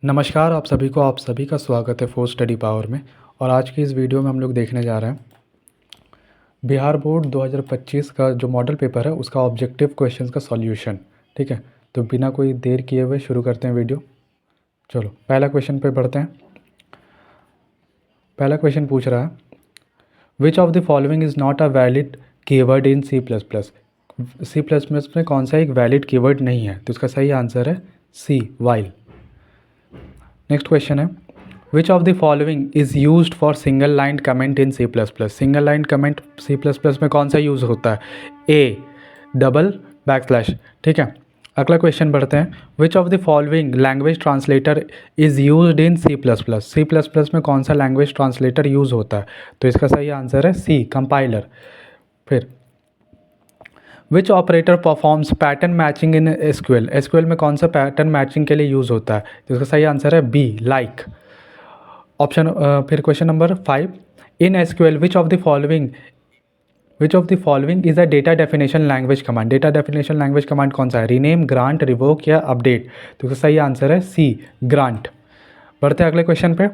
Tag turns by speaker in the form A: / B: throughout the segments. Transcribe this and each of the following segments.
A: नमस्कार आप सभी का स्वागत है फोर्स स्टडी पावर में। और आज की इस वीडियो में हम लोग देखने जा रहे हैं बिहार बोर्ड 2025 का जो मॉडल पेपर है उसका ऑब्जेक्टिव क्वेश्चंस का सॉल्यूशन। ठीक है, तो बिना कोई देर किए हुए शुरू करते हैं वीडियो। चलो पहला क्वेश्चन पे बढ़ते हैं। पहला क्वेश्चन पूछ रहा है which of the following is not a valid keyword in C plus plus. C plus plus में कौन सा एक वैलिड कीवर्ड नहीं है, तो इसका सही आंसर है सी, वाइल। नेक्स्ट क्वेश्चन है which of the following is used for single line comment in C plus plus. Single line comment C plus plus में कौन सा यूज़ होता है? A, double backslash. ठीक है, अगला क्वेश्चन बढ़ते हैं। Which of the following language translator is used in C plus plus. C plus plus में कौन सा लैंग्वेज ट्रांसलेटर यूज़ होता है? तो इसका सही आंसर है सी, कंपाइलर। फिर which operator performs pattern matching in SQL. SQL में कौन सा पैटर्न मैचिंग के लिए यूज़ होता है? तो इसका सही आंसर है बी, लाइक। ऑप्शन फिर question number 5, in SQL which of the following is a data definition language command. Data definition language command कौन सा है? रीनेम, ग्रांट, रिवोक या अपडेट। तो इसका सही आंसर है सी, ग्रांट। बढ़ते हैं अगले क्वेश्चन पे।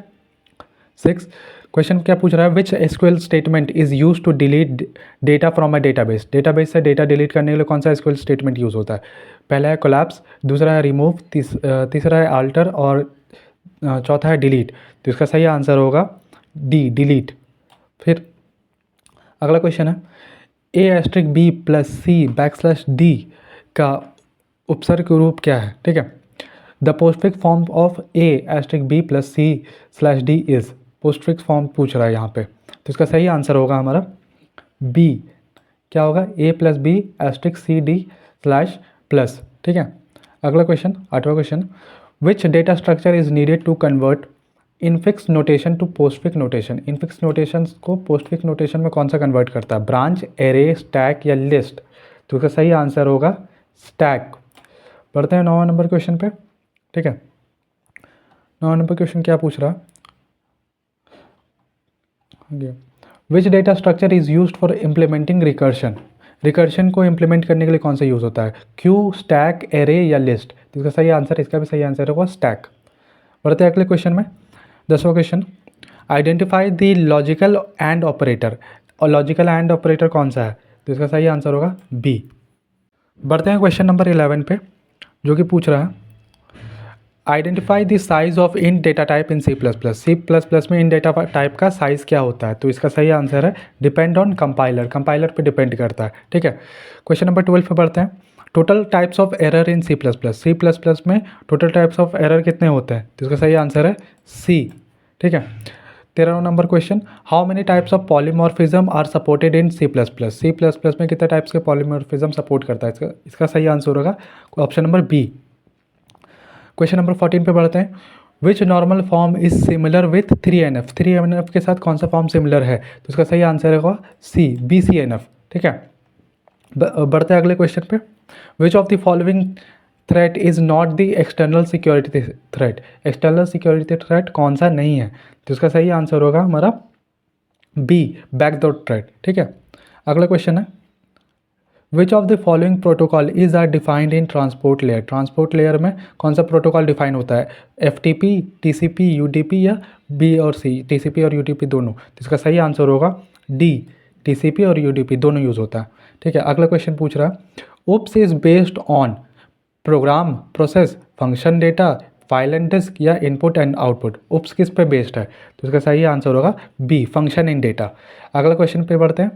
A: 6 क्वेश्चन क्या पूछ रहा है? Which SQL statement is use to delete data from a database. Database से डेटा डिलीट करने के लिए कौन सा एसक्यूएल स्टेटमेंट यूज़ होता है? पहला है कोलैप्स, दूसरा है रिमूव, तीसरा है अल्टर और चौथा है डिलीट। तो इसका सही आंसर होगा डी, डिलीट। फिर अगला क्वेश्चन है A asterisk B plus C backslash D का उपसर्ग रूप क्या है? ठीक है, the postfix form of A asterisk B plus C slash D is. Postfix form पूछ रहा है यहाँ पे, तो इसका सही आंसर होगा हमारा बी। क्या होगा? A plus B asterisk C D slash plus. ठीक है, अगला क्वेश्चन, 8वां question, which data structure is needed to convert infix notation to postfix notation. Infix notation को पोस्टफिक्स नोटेशन में कौन सा कन्वर्ट करता है? ब्रांच, एरे, स्टैक या लिस्ट। तो इसका सही आंसर होगा स्टैक। बढ़ते हैं 9वां नंबर क्वेश्चन पे। ठीक है, 9वां नंबर क्वेश्चन क्या पूछ रहा है? Which data structure is use for implementing recursion. Recursion को इम्प्लीमेंट करने के लिए कौन सा यूज़ होता है? क्यू, स्टैक, एरे या लिस्ट। तो इसका सही आंसर, इसका भी सही आंसर होगा स्टैक। बढ़ते हैं अगले क्वेश्चन में। 10वां question, identify the logical and operator. और लॉजिकल एंड ऑपरेटर कौन सा है? तो इसका सही आंसर होगा बी। बढ़ते हैं क्वेश्चन नंबर 11 पे, जो कि पूछ रहा है identify the size of int data type in C plus plus. C plus plus में इन डेटा टाइप का साइज़ क्या होता है? तो इसका सही आंसर है डिपेंड ऑन कंपाइलर। कंपाइलर पे डिपेंड करता है। ठीक है, क्वेश्चन नंबर 12 पे बढ़ते हैं। Total types of error in C plus plus. C plus plus में टोटल टाइप्स ऑफ एरर कितने होते हैं? तो इसका सही आंसर है सी। ठीक है, 13वां number question, how many types of polymorphism are supported in C plus plus. C plus plus में कितने टाइप्स के पॉलीमॉर्फिज्म सपोर्ट करता है? इसका सही आंसर होगा option number B. Question number 14 पे बढ़ते हैं। Which normal form is similar with 3NF। 3NF के साथ कौन सा फॉर्म सिमिलर है? तो इसका सही आंसर होगा सी, BCNF। ठीक है, बढ़ते हैं अगले क्वेश्चन पे। विच of the following threat is not the external security threat. External security threat कौन सा नहीं है? तो इसका सही आंसर होगा हमारा बी, बैकडोर थ्रेट। ठीक है, अगला क्वेश्चन है which of the following protocol is are defined in transport layer. Transport layer में कौन सा प्रोटोकॉल डिफाइन होता है? FTP, TCP, UDP या B और C। TCP और UDP दोनों। तो इसका सही आंसर होगा D, TCP और UDP दोनों यूज़ होता है। ठीक है, अगला क्वेश्चन पूछ रहा है UPS is based on program, process, function data, file and disk या इनपुट एंड आउटपुट। UPS किस पे बेस्ड है? तो इसका सही आंसर होगा बी, फंक्शन इन डेटा। अगला क्वेश्चन पे बढ़ते हैं।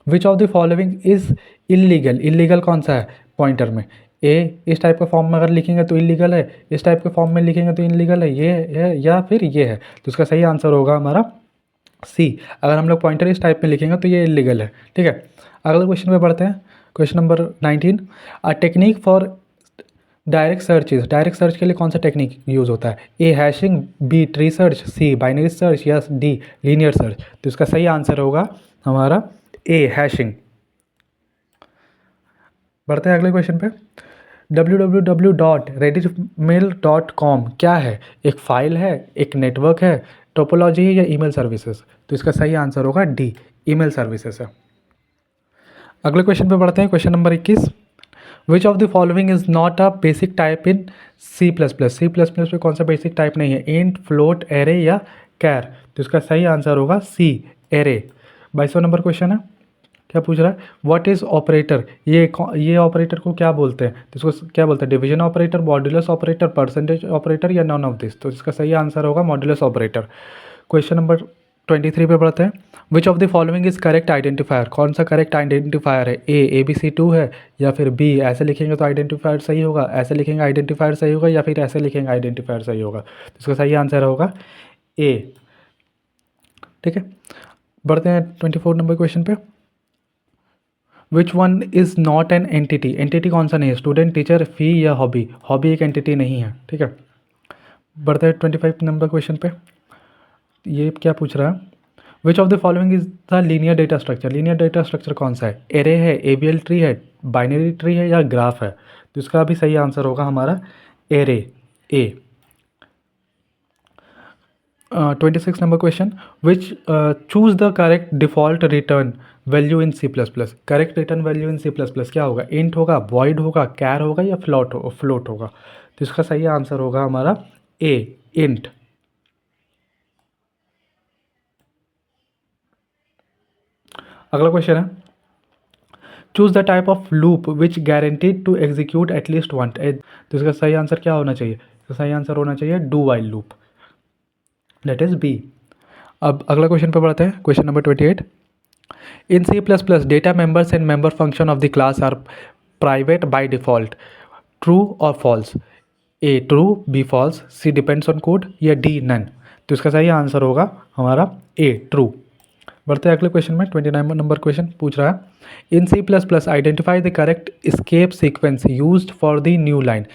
A: Which of the following is illegal. Illegal कौन सा है पॉइंटर में? ए इस टाइप के फॉर्म में अगर लिखेंगे तो इलीगल है, इस टाइप के फॉर्म में लिखेंगे तो इलीगल है, ये है या फिर ये है। तो इसका सही आंसर होगा हमारा सी। अगर हम लोग पॉइंटर इस टाइप में लिखेंगे तो ये इलीगल है। ठीक है, अगले क्वेश्चन पे बढ़ते हैं। Question number 19, a technique for direct search is. Direct search के लिए कौन सा टेक्निक यूज़ होता है? ए हैशिंग, बी ट्री सर्च, सी बाइनरी सर्च या डी लीनियर सर्च। तो इसका सही आंसर होगा हमारा ए, हैशिंग। बढ़ते हैं अगले क्वेश्चन पे। www.redditmail.com क्या है? एक फाइल है, एक नेटवर्क है, टोपोलॉजी है या ईमेल सर्विसेज। तो इसका सही आंसर होगा डी, ईमेल सर्विसेज है। अगले क्वेश्चन पे बढ़ते हैं। Question number 21, which of the following is not a basic type in C plus plus. C plus plus में कौन सा बेसिक टाइप नहीं है? इंट, फ्लोट, एरे या कैर। तो इसका सही आंसर होगा सी, एरे। 22वां नंबर क्वेश्चन है, क्या पूछ रहा है? What is operator? ये ऑपरेटर को क्या बोलते हैं? तो इसको क्या बोलते हैं? Division operator, modulus operator, percentage operator या नॉन ऑफ दिस। तो इसका सही आंसर होगा मॉड्यूलस ऑपरेटर। क्वेश्चन नंबर 23 पे बढ़ते हैं। Which of the following is correct identifier? कौन सा करेक्ट आइडेंटिफायर है? ए बी सी टू है, या फिर बी ऐसे लिखेंगे तो आइडेंटिफायर सही होगा, ऐसे लिखेंगे आइडेंटिफायर सही होगा, या फिर ऐसे लिखेंगे आइडेंटिफायर सही होगा। तो इसका सही आंसर होगा ए। ठीक है, बढ़ते हैं 24 नंबर क्वेश्चन पे। Which one is not an entity? Entity कौन सा नहीं है? स्टूडेंट, टीचर, फी या हॉबी। हॉबी एक एंटिटी नहीं है। ठीक है, बढ़ते हैं 25 नंबर क्वेश्चन पे। ये क्या पूछ रहा है? Which of the following is the linear data structure? Linear data structure कौन सा है? एरे है, एबीएल ट्री है, बाइनरी ट्री है या ग्राफ है? तो इसका भी सही आंसर होगा हमारा array, A. 26 number question. Which choose the correct default return value in C plus plus. Correct return value in C plus plus क्या होगा? इंट होगा, वॉइड होगा, कैर होगा या फ्लोट होगा? तो इसका सही आंसर होगा हमारा ए, इंट। अगला क्वेश्चन है, choose the type of loop which guaranteed to execute at least one. तो इसका सही आंसर क्या होना चाहिए? इसका सही आंसर होना चाहिए do while loop, that is B. अब अगला क्वेश्चन पे बढ़ते हैं, question number 28। In C plus plus data members and member function of the class are private by default, true और false? A true, B false, C depends on code या D none. तो इसका सही answer होगा हमारा ए, true. बढ़ते हैं अगले क्वेश्चन में। 29 नंबर क्वेश्चन पूछ रहा है, in C plus plus identify the correct escape sequence used for the new line.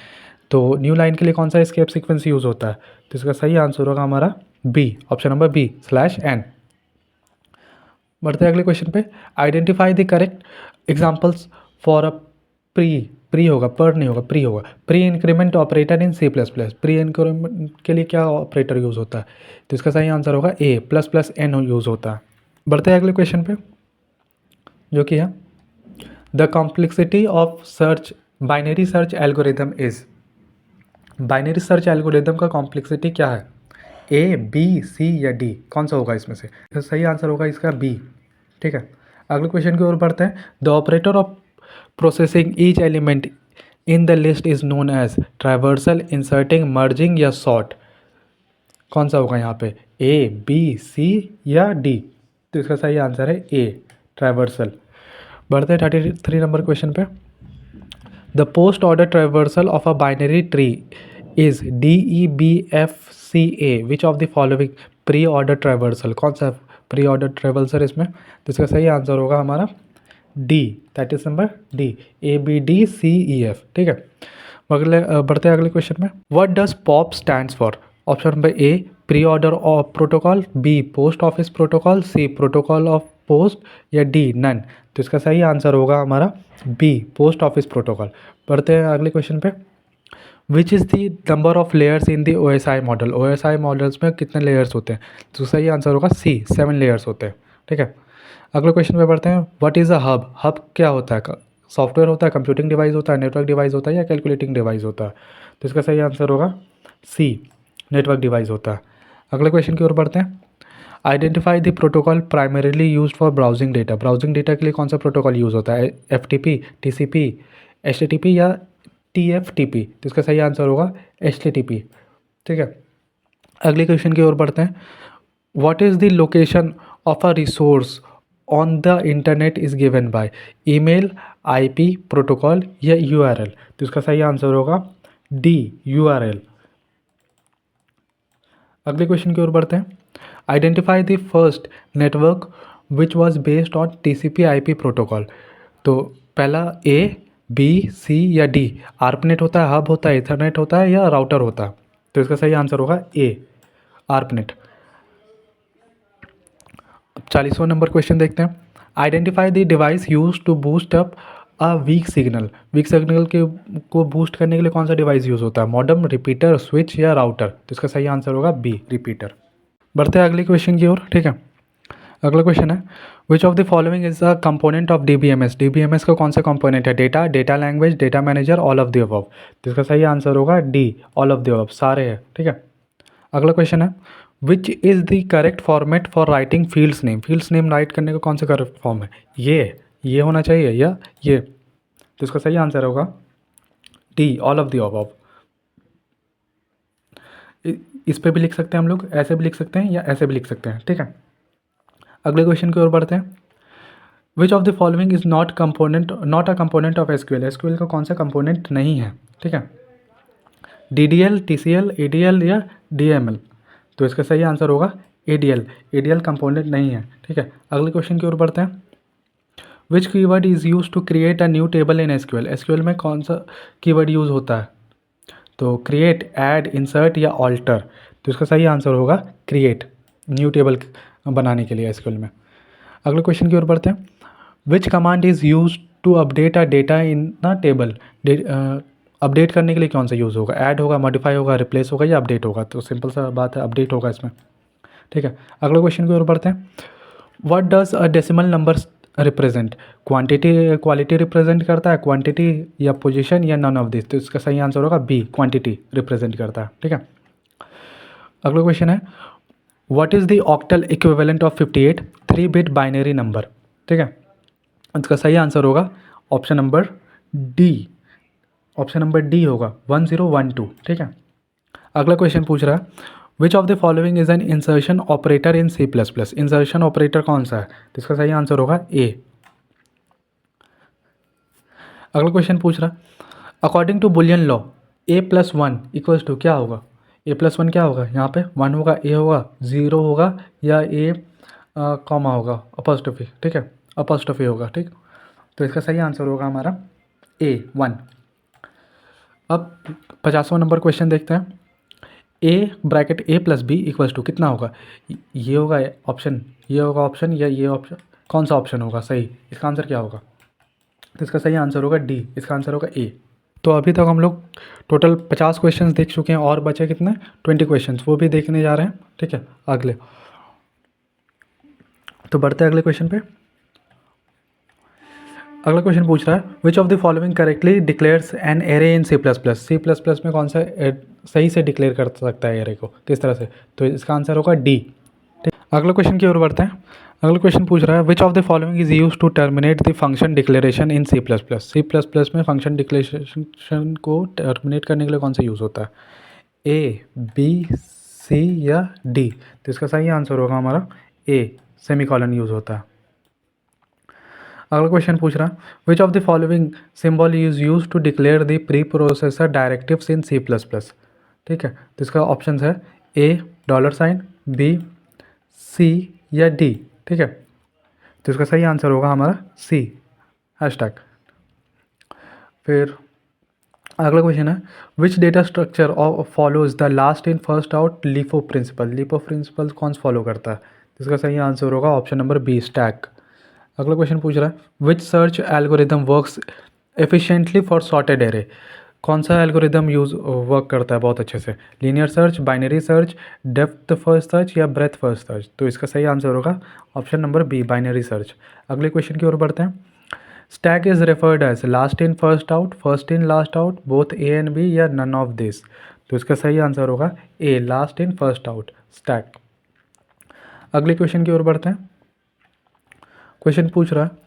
A: तो न्यू लाइन के लिए कौन सा स्केप सीक्वेंस यूज होता है? तो इसका सही आंसर होगा हमारा B, option number B, /n। बढ़ते हैं अगले क्वेश्चन पे। Identify the correct examples for a pre होगा, पर नहीं होगा, प्री होगा। Pre increment operator in C plus plus. Pre increment के लिए क्या ऑपरेटर यूज़ होता है? तो इसका सही आंसर होगा ए, ++n यूज़ होता है। बढ़ते हैं अगले क्वेश्चन पे, जो कि है the complexity of search binary search algorithm is. Binary search algorithm का कॉम्प्लेक्सिटी क्या है? ए, बी, सी या डी? कौन सा होगा इसमें से? तो सही आंसर होगा इसका बी। ठीक है, अगले क्वेश्चन की ओर बढ़ते हैं। The operator of processing each element in the list is known as traversal, inserting, merging या सॉर्ट। कौन सा होगा यहाँ पे? ए, बी, सी या डी? तो इसका सही आंसर है ए, ट्रावर्सल। बढ़ते हैं 33 नंबर क्वेश्चन पे। The post order traversal of a binary tree is DEBFCA। Which of the following pre order traversal? कौन सा प्री ऑर्डर ट्रावर्सल इसमें? तो इसका सही आंसर होगा हमारा D, that is number D, ABDCEF। ठीक है, बढ़ते हैं अगले क्वेश्चन में। What does POP stands for? Option number A, pre order of protocol, B, post office protocol, C, protocol of post या डी, नन। तो इसका सही आंसर होगा हमारा बी, पोस्ट ऑफिस प्रोटोकॉल। बढ़ते हैं अगले क्वेश्चन पे। Which is the number of layers in the OSI model? OSI models में कितने लेयर्स होते हैं? तो सही आंसर होगा सी, 7 लेयर्स होते हैं। ठीक है, अगले क्वेश्चन पे बढ़ते हैं। What is a hub? Hub क्या होता है? सॉफ्टवेयर होता है, कंप्यूटिंग डिवाइस होता है, नेटवर्क डिवाइस होता है या कैलकुलेटिंग डिवाइस होता है? तो इसका सही आंसर होगा सी, नेटवर्क डिवाइस होता है। अगले क्वेश्चन की ओर बढ़ते हैं। Identify the protocol primarily used for browsing data. Browsing data के लिए कौन सा प्रोटोकॉल यूज़ होता है? FTP, TCP, HTTP या TFTP? तो इसका सही आंसर होगा HTTP। ठीक है, अगले क्वेश्चन की ओर बढ़ते हैं। What is the location of a resource on the internet is given by? Email, IP, protocol या URL? तो इसका सही आंसर होगा डी, URL। अगले क्वेश्चन की ओर बढ़ते हैं। Identify the first network which was based on TCP/IP protocol. तो पहला A, B, C या D? ARPANET होता है, हब होता है, इथरनेट होता है या राउटर होता है? तो इसका सही आंसर होगा ए, ARPANET। 40वां नंबर क्वेश्चन देखते हैं। Identify the device use to boost up a weak signal. Weak signal के को बूस्ट करने के लिए कौन सा डिवाइस यूज़ होता है? मॉडेम, रिपीटर, स्विच या राउटर? तो इसका सही आंसर होगा बी, रिपीटर। बढ़ते हैं अगले क्वेश्चन की ओर। ठीक है, अगला क्वेश्चन है which of the following is a component of DBMS. DBMS का कौन सा कंपोनेंट है? Data, data language, data manager, all of the above. तो इसका सही आंसर होगा D, all of the above, सारे हैं। ठीक है। अगला क्वेश्चन है which is the correct format for writing fields name. Fields name right करने का कौन सा करेक्ट फॉर्म है? ये होना चाहिए या ये। तो इसका सही आंसर होगा D, all of the above. इस पे भी लिख सकते हैं हम लोग, ऐसे भी लिख सकते हैं या ऐसे भी लिख सकते हैं। ठीक है। अगले क्वेश्चन की ओर बढ़ते हैं। Which of the following is not a component of SQL. SQL का कौन सा कंपोनेंट नहीं है? ठीक है। डीडीएल, टीसीएल, एडीएल या डीएमएल। तो इसका सही आंसर होगा एडीएल। एडीएल कंपोनेंट नहीं है। ठीक है। अगले क्वेश्चन की ओर बढ़ते हैं। Which keyword is use to create a new table in SQL. SQL में कौन सा कीवर्ड यूज़ होता है? तो क्रिएट, ऐड, इंसर्ट या ऑल्टर। तो इसका सही आंसर होगा क्रिएट, न्यू टेबल बनाने के लिए एसक्यूएल में। अगले क्वेश्चन की ओर बढ़ते हैं। Which command is use to update a data in the table. Update करने के लिए कौन सा यूज़ होगा? ऐड होगा, मॉडिफाई होगा, रिप्लेस होगा या अपडेट होगा? तो सिंपल सा बात है, अपडेट होगा इसमें। ठीक है। अगले क्वेश्चन की ओर बढ़ते हैं। What does a decimal number represent. Quantity, quality represent करता है, क्वांटिटी या पोजीशन या नन ऑफ दिस। तो इसका सही आंसर होगा बी, क्वांटिटी रिप्रेजेंट करता है। ठीक है। अगला क्वेश्चन है what is the octal equivalent of 58 3-बिट बाइनरी नंबर। ठीक है। इसका सही आंसर होगा option number D. Option number D होगा 1012। ठीक है। अगला क्वेश्चन पूछ रहा है which of the following is an insertion operator in C plus plus. Insertion operator कौन सा है? तो इसका सही आंसर होगा ए। अगला क्वेश्चन पूछ रहा according to Boolean law a+1 equals to क्या होगा? a+1 क्या होगा? यहाँ पे 1 होगा, a होगा, 0 होगा या a कॉमा होगा, अपॉस्ट्रोफी। ठीक है, अपॉस्ट्रोफी होगा। ठीक। तो इसका सही आंसर होगा हमारा ए, 1। अब 50वां नंबर क्वेश्चन देखते हैं। a+b इक्वल्स टू कितना होगा? ये होगा ऑप्शन, ये होगा ऑप्शन या ये ऑप्शन, कौन सा ऑप्शन होगा सही? इसका आंसर क्या होगा? तो इसका सही आंसर होगा डी, इसका आंसर होगा ए। तो अभी तक हम लोग टोटल 50 क्वेश्चंस देख चुके हैं और बचे कितने? 20 क्वेश्चंस, वो भी देखने जा रहे हैं। ठीक है। अगले तो बढ़ते हैं अगले क्वेश्चन पे। अगला क्वेश्चन पूछ रहा है which of the following correctly declares an array in C plus plus. C plus plus में कौन सा सही से डिक्लेयर कर सकता है एरे को, किस तरह से? तो इसका आंसर होगा डी। ठीक। अगले क्वेश्चन की ओर बढ़ते हैं। अगला क्वेश्चन पूछ रहा है which of the following is use to terminate the function declaration in C plus plus. C plus plus में फंक्शन डिक्लेरेशन को टर्मिनेट करने के लिए कौन सा यूज़ होता है? ए, बी, सी या डी। तो इसका सही आंसर होगा हमारा ए, सेमीकॉलन यूज़ होता है। अगला क्वेश्चन पूछ रहा है which of the following symbol is use to declare the preprocessor directives in C plus plus. ठीक है। तो इसका ऑप्शन है ए, $, बी, सी या डी। ठीक है। तो इसका सही आंसर होगा हमारा सी, हैशटैग। फिर अगला क्वेश्चन है which data structure follows the last in first out LIFO principle. LIFO principle कौन फॉलो करता है? तो इसका सही आंसर होगा ऑप्शन नंबर बी, स्टैक। अगला क्वेश्चन पूछ रहा है which search algorithm works efficiently for sorted array. कौन सा एल्गोरिदम वर्क करता है बहुत अच्छे से? Linear search, binary search, depth first search या ब्रेथ फर्स्ट सर्च। तो इसका सही आंसर होगा option number B, binary search. अगले क्वेश्चन की ओर बढ़ते हैं। Stack is referred as last in first out, first in last out, both A and B या नन ऑफ दिस। तो इसका सही आंसर होगा A, last in first out, stack. अगले क्वेश्चन की ओर बढ़ते हैं। क्वेश्चन पूछ रहा है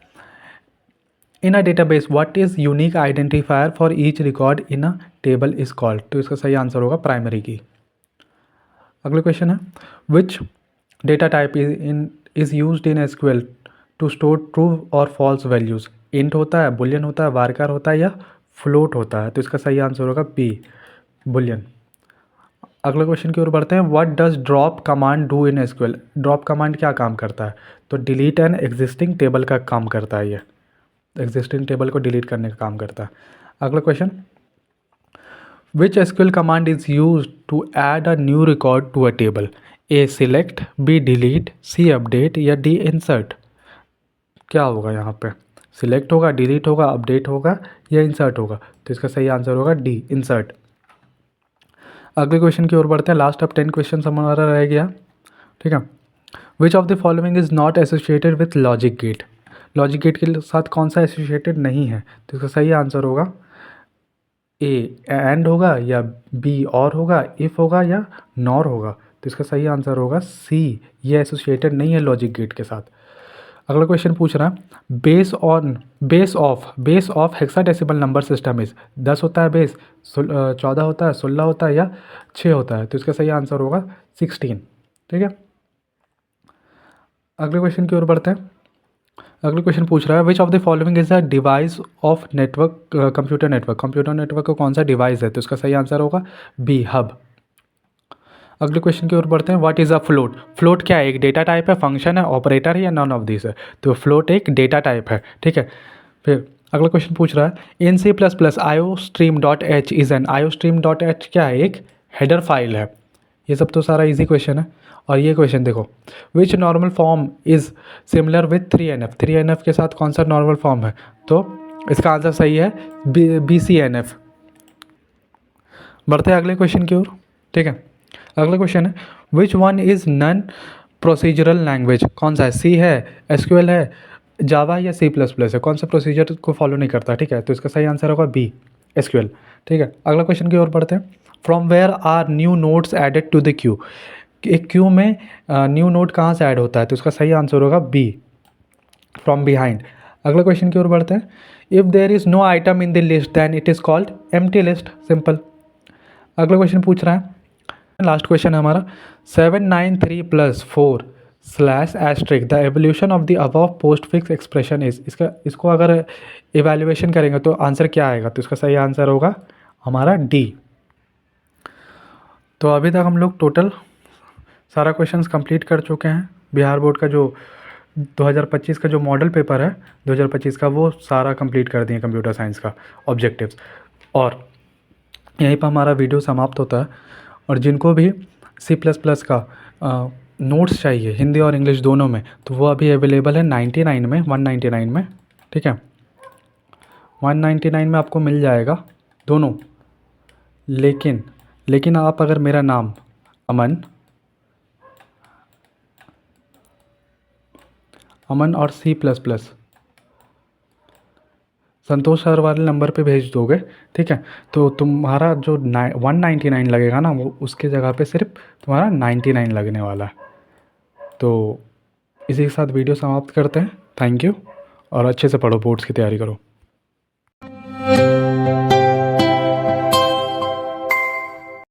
A: in a database what is unique identifier for each record in a table is called. तो इसका सही आंसर होगा प्राइमरी की। अगले क्वेश्चन है which data type is used in SQL to store true और फॉल्स वैल्यूज। इंट होता है, बुलियन होता है, वारकार होता है या फ्लोट होता है। तो इसका सही आंसर होगा बी, बुलियन। अगले क्वेश्चन की ओर बढ़ते हैं। What does drop command do in SQL. Drop command क्या काम करता है? तो डिलीट एन एग्जिस्टिंग टेबल का काम करता है, ये एग्जिस्टिंग टेबल को डिलीट करने का काम करता है। अगला question which SQL command is use to add a new record to a table. A, select, B, delete, C, update या डी, इंसर्ट। क्या होगा यहाँ पे? सिलेक्ट होगा, डिलीट होगा, अपडेट होगा या इंसर्ट होगा। तो इसका सही आंसर होगा डी, इंसर्ट। अगले क्वेश्चन की ओर बढ़ते हैं। लास्ट अब 10 क्वेश्चन हमारा रह गया। ठीक है। Which of the following is not associated with logic gate, logic gate के साथ कौन सा एसोसिएटेड नहीं है? तो इसका सही आंसर होगा ए एंड होगा, या बी और होगा, इफ़ होगा, या नॉर होगा। तो इसका सही आंसर होगा सी, ये एसोसिएटेड नहीं है लॉजिक गेट के साथ। अगला क्वेश्चन पूछ रहा है base of hexadecimal number system is 10 होता है बेस, 14 होता है, 16 होता है, या 6 होता है? तो इसका सही आंसर होगा 16। ठीक है, अगले क्वेश्चन की ओर बढ़ते हैं। अगला क्वेश्चन पूछ रहा है which of the following is a device of network, computer network को कौन सा डिवाइस है? तो इसका सही आंसर होगा बी, हब। अगले क्वेश्चन की ओर बढ़ते हैं। What is a float? Float क्या है? एक डेटा टाइप है, फंक्शन है, ऑपरेटर है, या नॉन ऑफ दिस है? तो फ्लोट एक डेटा टाइप है। ठीक है, फिर अगला क्वेश्चन पूछ रहा है इन C++ iostream.h is an, iostream.h क्या है? एक हेडर फाइल है। ये सब तो सारा इजी क्वेश्चन है। और ये क्वेश्चन देखो, विच normal form is similar with 3NF, 3NF के साथ कौन सा नॉर्मल फॉर्म है? तो इसका आंसर सही है BCNF। बढ़ते हैं अगले क्वेश्चन की ओर। ठीक है, अगला क्वेश्चन है which one is non procedural language? कौन सा है? सी है, SQL है, जावा, या C++ है? कौन सा प्रोसीजर को फॉलो नहीं करता? ठीक है, तो इसका सही आंसर होगा बी, SQL। ठीक है, अगला क्वेश्चन की ओर बढ़ते हैं। From where are new nodes added to the queue? एक क्यू में न्यू नोड कहाँ से ऐड होता है? तो इसका सही आंसर होगा बी, फ्रॉम बिहाइंड। अगला क्वेश्चन की ओर बढ़ते हैं। If there is no item in the list then it is called empty list, simple. अगला क्वेश्चन पूछ रहा है, लास्ट क्वेश्चन है हमारा 793+4 slash asterisk the evolution of the above postfix expression is, इसको अगर इवेल्युएशन करेंगे तो आंसर क्या आएगा? तो इसका सही आंसर होगा हमारा डी। तो अभी तक हम लोग टोटल सारा क्वेश्चंस कंप्लीट कर चुके हैं। बिहार बोर्ड का जो 2025 का जो मॉडल पेपर है 2025 का, वो सारा कंप्लीट कर दिए कंप्यूटर साइंस का ऑब्जेक्टिव्स। और यहीं पर हमारा वीडियो समाप्त होता है। और जिनको भी C++ का नोट्स चाहिए हिंदी और इंग्लिश दोनों में, तो वो अभी अवेलेबल है 99 में, 199 में। ठीक है, 199 में आपको मिल जाएगा दोनों। लेकिन आप अगर मेरा नाम अमन और C++ संतोष सर वाले नंबर पे भेज दोगे, ठीक है, तो तुम्हारा जो 199 लगेगा ना, वो उसके जगह पे सिर्फ तुम्हारा 99 लगने वाला है। तो इसी के साथ वीडियो समाप्त करते हैं। थैंक यू, और अच्छे से पढ़ो, बोर्ड्स की तैयारी करो।